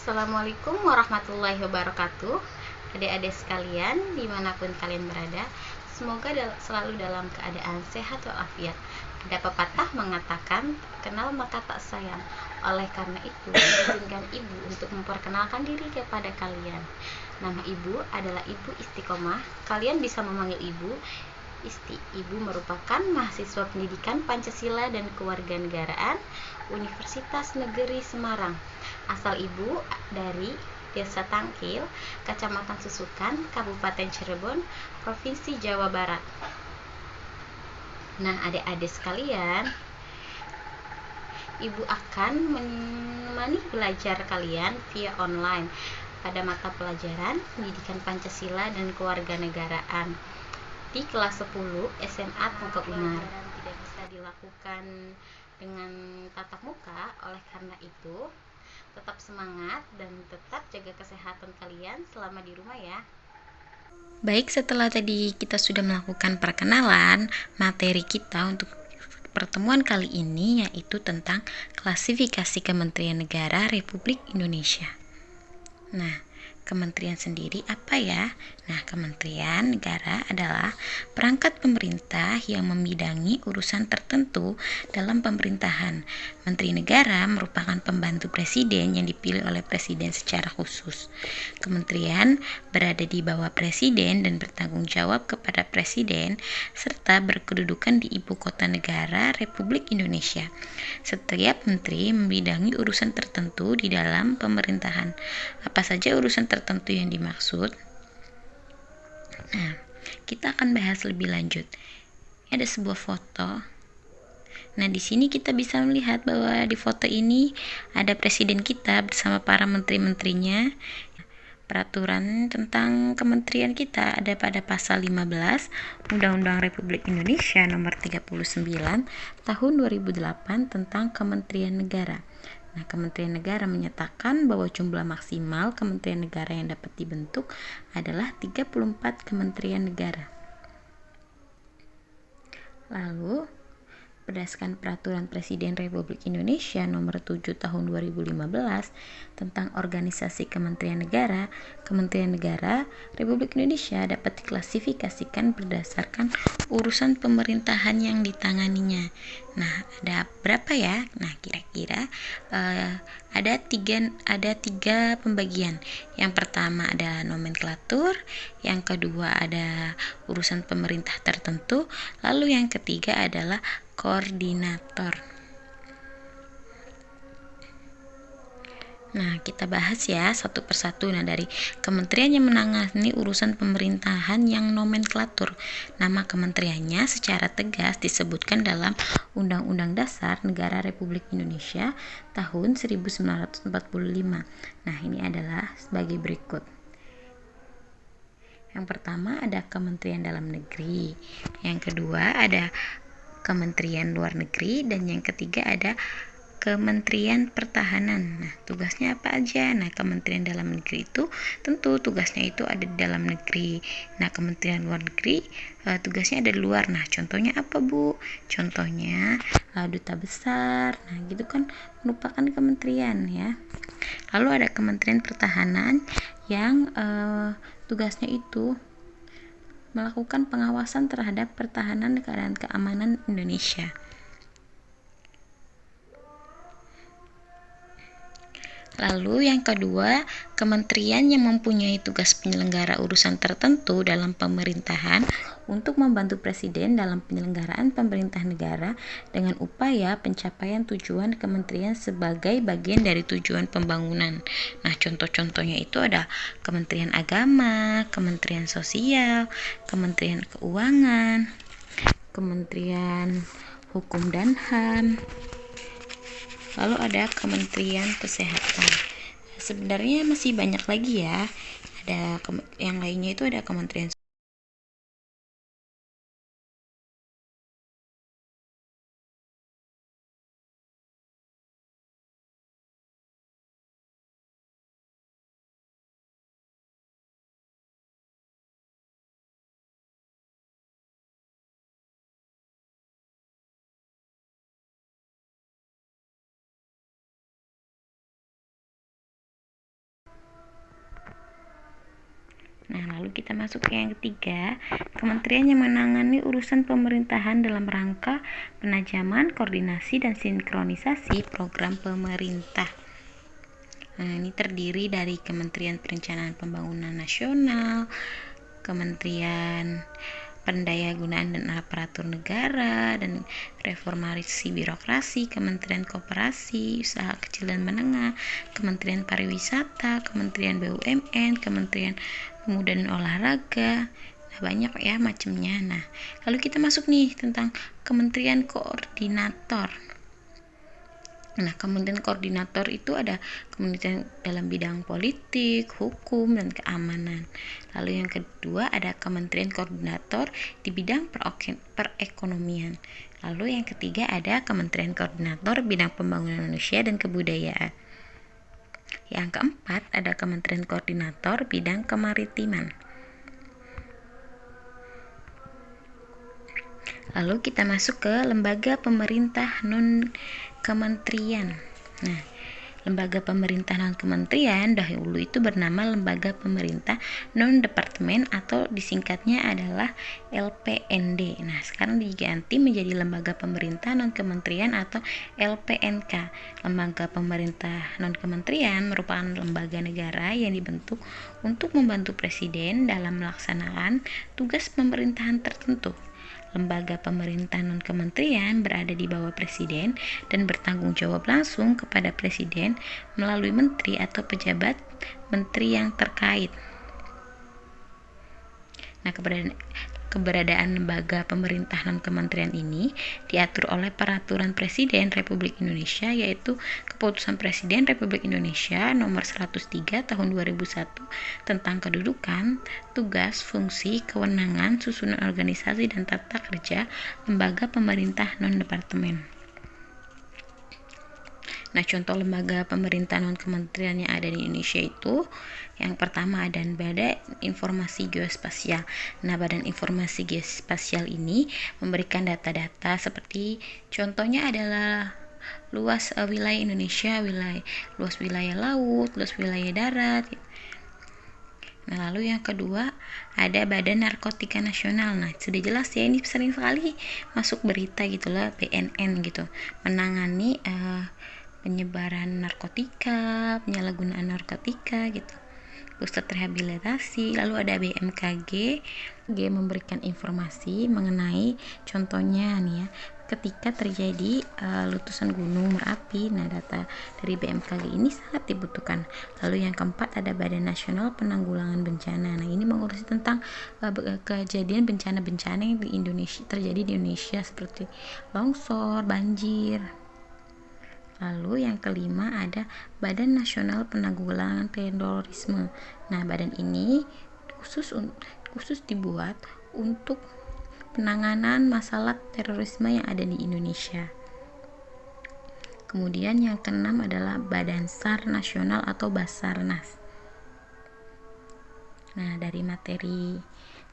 Assalamualaikum warahmatullahi wabarakatuh. Adik-adik sekalian, dimanapun kalian berada, semoga selalu dalam keadaan sehat walafiat. Ada pepatah mengatakan, kenal maka tak sayang. Oleh karena itu, izinkan ibu untuk memperkenalkan diri kepada kalian. Nama ibu adalah Ibu Istiqomah. Kalian bisa memanggil ibu Isti. Ibu merupakan mahasiswa pendidikan Pancasila dan Kewarganegaraan Universitas Negeri Semarang. Asal ibu dari Desa Tangkil, Kecamatan Susukan, Kabupaten Cirebon, Provinsi Jawa Barat. Nah, adik-adik sekalian, ibu akan menemani belajar kalian via online pada mata pelajaran Pendidikan Pancasila dan Kewarganegaraan di kelas 10 SMA Tengku Unar. Tidak bisa dilakukan dengan tatap muka, oleh karena itu tetap semangat dan tetap jaga kesehatan kalian selama di rumah ya. Baik, setelah tadi kita sudah melakukan perkenalan, materi kita untuk pertemuan kali ini yaitu tentang klasifikasi Kementerian Negara Republik Indonesia. Nah, kementerian sendiri apa ya? Nah, Kementerian Negara adalah perangkat pemerintah yang membidangi urusan tertentu dalam pemerintahan. Menteri Negara merupakan pembantu presiden yang dipilih oleh presiden secara khusus. Kementerian berada di bawah presiden dan bertanggung jawab kepada presiden serta berkedudukan di ibu kota negara Republik Indonesia. Setiap menteri membidangi urusan tertentu di dalam pemerintahan. Apa saja urusan tertentu yang dimaksud? Nah, kita akan bahas lebih lanjut. Ada sebuah foto. Nah, di sini kita bisa melihat bahwa di foto ini ada presiden kita bersama para menteri-menterinya. Peraturan tentang kementerian kita ada pada pasal 15 Undang-Undang Republik Indonesia nomor 39 tahun 2008 tentang Kementerian Negara. Nah, Kementerian Negara menyatakan bahwa jumlah maksimal kementerian negara yang dapat dibentuk adalah 34 kementerian negara. Lalu, berdasarkan Peraturan Presiden Republik Indonesia Nomor 7 Tahun 2015 tentang Organisasi Kementerian Negara, Kementerian Negara Republik Indonesia dapat diklasifikasikan berdasarkan urusan pemerintahan yang ditanganinya. Nah, ada berapa ya? Nah, kira-kira ada tiga pembagian. Yang pertama ada nomenklatur, yang kedua ada urusan pemerintah tertentu, lalu yang ketiga adalah koordinator. Nah, kita bahas ya satu persatu. Nah, dari kementerian yang menangani urusan pemerintahan yang nomenklatur, nama kementeriannya secara tegas disebutkan dalam Undang-Undang Dasar Negara Republik Indonesia tahun 1945. Nah, ini adalah sebagai berikut. Yang pertama ada Kementerian Dalam Negeri, yang kedua ada Kementerian Luar Negeri, dan yang ketiga ada Kementerian Pertahanan. Nah, tugasnya apa aja? Nah, Kementerian Dalam Negeri itu tentu tugasnya itu ada di dalam negeri. Nah, Kementerian Luar Negeri tugasnya ada di luar. Nah, contohnya apa, Bu? Contohnya duta besar. Nah, gitu kan merupakan kementerian ya. Lalu ada Kementerian Pertahanan yang tugasnya itu melakukan pengawasan terhadap pertahanan dan keamanan Indonesia. Lalu yang kedua, kementerian yang mempunyai tugas penyelenggara urusan tertentu dalam pemerintahan untuk membantu presiden dalam penyelenggaraan pemerintah negara dengan upaya pencapaian tujuan kementerian sebagai bagian dari tujuan pembangunan. Nah, contoh-contohnya itu ada Kementerian Agama, Kementerian Sosial, Kementerian Keuangan, Kementerian Hukum dan HAM. Lalu ada Kementerian Kesehatan. Sebenarnya masih banyak lagi ya. Ada yang lainnya itu ada Kementerian Nah, lalu kita masuk ke yang ketiga, kementerian yang menangani urusan pemerintahan dalam rangka penajaman, koordinasi, dan sinkronisasi program pemerintah. Nah, ini terdiri dari Kementerian Perencanaan Pembangunan Nasional, Kementerian Pendayagunaan dan Aparatur Negara dan Reformasi Birokrasi, Kementerian Koperasi, Usaha Kecil dan Menengah, Kementerian Pariwisata, Kementerian BUMN, Kementerian Pemuda dan Olahraga. Nah, banyak ya macamnya. Nah, lalu kita masuk nih tentang Kementerian Koordinator. Nah, kementerian koordinator itu ada kementerian dalam bidang politik, hukum, dan keamanan. Lalu yang kedua ada kementerian koordinator di bidang perekonomian. Lalu yang ketiga ada kementerian koordinator bidang pembangunan manusia dan kebudayaan. Yang keempat ada kementerian koordinator bidang kemaritiman. Lalu kita masuk ke lembaga pemerintah non-kementerian. Nah, lembaga pemerintah non-kementerian dahulu itu bernama lembaga pemerintah non-departemen atau disingkatnya adalah LPND. Nah, sekarang diganti menjadi lembaga pemerintah non-kementerian atau LPNK. Lembaga pemerintah non-kementerian merupakan lembaga negara yang dibentuk untuk membantu presiden dalam melaksanakan tugas pemerintahan tertentu. Lembaga pemerintah non-kementerian berada di bawah presiden dan bertanggung jawab langsung kepada presiden melalui menteri atau pejabat menteri yang terkait. Nah, keberadaan lembaga pemerintah non-kementerian ini diatur oleh Peraturan Presiden Republik Indonesia, yaitu Keputusan Presiden Republik Indonesia Nomor 103 Tahun 2001 tentang kedudukan, tugas, fungsi, kewenangan, susunan organisasi, dan tata kerja lembaga pemerintah non-departemen. Nah, contoh lembaga pemerintah non-kementerian yang ada di Indonesia itu yang pertama ada Badan Informasi Geospasial. Nah, Badan Informasi Geospasial ini memberikan data-data seperti contohnya adalah luas wilayah Indonesia, luas wilayah laut, luas wilayah darat. Nah, lalu yang kedua ada Badan Narkotika Nasional. Nah, sudah jelas ya, ini sering sekali masuk berita gitulah, BNN gitu, menangani penyebaran narkotika, penyalahgunaan narkotika gitu, pusat rehabilitasi. Lalu ada BMKG, memberikan informasi mengenai contohnya nih ya, ketika terjadi letusan gunung Merapi. Nah, data dari BMKG ini sangat dibutuhkan. Lalu yang keempat ada Badan Nasional Penanggulangan Bencana. Nah, ini mengurusi tentang kejadian bencana-bencana yang di Indonesia terjadi di Indonesia seperti longsor, banjir. Lalu yang kelima ada Badan Nasional Penanggulangan Terorisme. Nah, badan ini khusus dibuat untuk penanganan masalah terorisme yang ada di Indonesia. Kemudian yang keenam adalah Badan SAR Nasional atau Basarnas. Nah, dari materi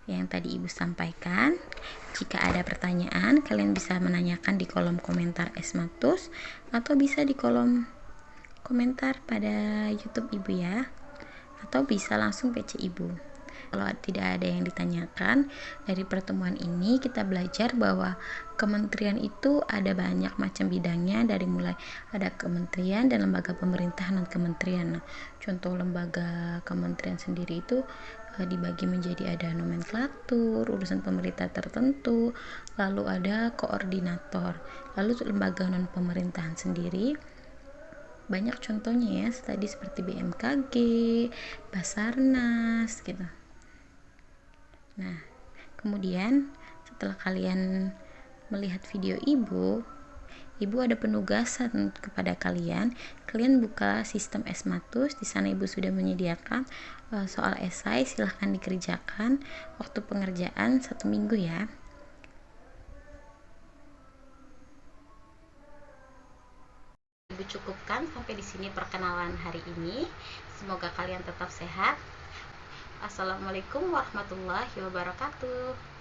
yang tadi Ibu sampaikan, jika ada pertanyaan kalian bisa menanyakan di kolom komentar Esmatus atau bisa di kolom komentar pada YouTube Ibu ya, atau bisa langsung PC Ibu. Kalau tidak ada yang ditanyakan, dari pertemuan ini kita belajar bahwa kementerian itu ada banyak macam bidangnya, dari mulai ada kementerian dan lembaga pemerintahan non kementerian. Nah, contoh lembaga kementerian sendiri itu dibagi menjadi ada nomenklatur, urusan pemerintah tertentu, lalu ada koordinator. Lalu lembaga non pemerintahan sendiri banyak contohnya ya, tadi seperti BMKG, Basarnas gitu. Nah, kemudian setelah kalian melihat video Ibu ada penugasan kepada kalian. Kalian buka sistem Esmatus, di sana Ibu sudah menyediakan soal esai, silahkan dikerjakan. Waktu pengerjaan 1 minggu ya. Ibu cukupkan sampai di sini perkenalan hari ini. Semoga kalian tetap sehat. Assalamualaikum warahmatullahi wabarakatuh.